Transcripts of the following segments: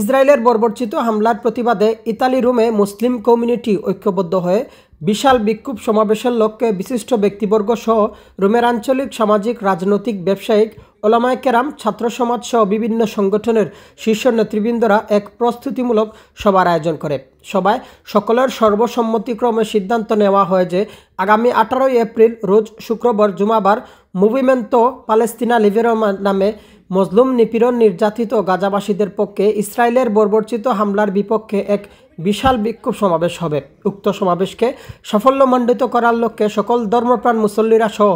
ইসরায়েলের বর্বরচিত হামলার প্রতিবাদে ইতালি রোমে মুসলিম কমিউনিটি ঐক্যবদ্ধ হয়ে বিশাল বিক্ষোভ সমাবেশের লক্ষ্যে বিশিষ্ট ব্যক্তিবর্গ সহ রোমের আঞ্চলিক সামাজিক রাজনৈতিক ব্যবসায়িক ওলামায়ে কেরাম ছাত্র সমাজ সহ বিভিন্ন সংগঠনের শীর্ষ নেতৃবৃন্দরা এক প্রস্তুতিমূলক সভার আয়োজন করে। সভায় সকলের সর্বসম্মতিক্রমে সিদ্ধান্ত নেওয়া হয় যে আগামী 18 এপ্রিল রোজ শুক্রবার জুমাবার মুভিমেন্টো পালেস্তিনা লিবেরো নামে মজলুম নিপীড়ন নির্যাতিত গাজাবাসীদের পক্ষে ইসরায়েলের বর্বরচিত হামলার বিপক্ষে এক বিশাল বিক্ষোভ সমাবেশ হবে। উক্ত সমাবেশকে সাফল্যমণ্ডিত করার লক্ষ্যে সকল ধর্মপ্রাণ মুসল্লিরা সহ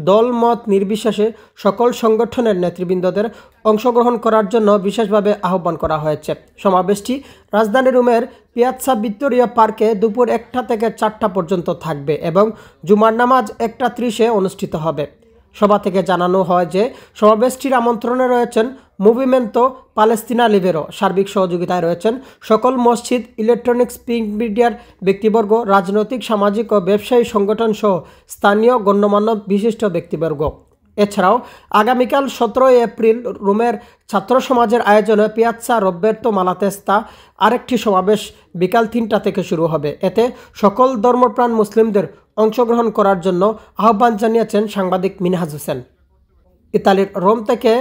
দলমত নির্বিশেষে সকল সংগঠনের নেতৃবৃন্দদের অংশগ্রহণ করার জন্য বিশেষভাবে আহ্বান করা হয়েছে। সমাবেশটি রাজধানী রোমের পিয়াৎসা ভিত্তোরিয়া পার্কে দুপুর 1টা থেকে 4টা পর্যন্ত থাকবে এবং জুমার নামাজ 1টা 30-এ অনুষ্ঠিত হবে। সভা থেকে জানানো হয় যে সমাবেশটির আমন্ত্রণে রয়েছেন মুভিমেন্টো পালেস্তিনা লিবেরো, সার্বিক সহযোগিতায় রয়েছেন সকল মসজিদ, ইলেকট্রনিক্স, প্রিন্ট মিডিয়ার ব্যক্তিবর্গ, রাজনৈতিক, সামাজিক ও ব্যবসায়ী সংগঠন সহ স্থানীয় গণ্যমান্য বিশিষ্ট ব্যক্তিবর্গ। এছাড়াও আগামীকাল 17 এপ্রিল রোমের ছাত্র সমাজের আয়োজনে পিয়াৎসা রোবের্তো মালাতেস্তা আরেকটি সমাবেশ বিকাল 3টা থেকে শুরু হবে। এতে সকল ধর্মপ্রাণ মুসলিমদের অংশগ্রহণ করার জন্য আহ্বান জানিয়েছেন সাংবাদিক মিনহাজ হোসেন। ইতালির রোম থেকে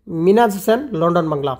মিনহাজ হোসেন, লন্ডন বাংলা।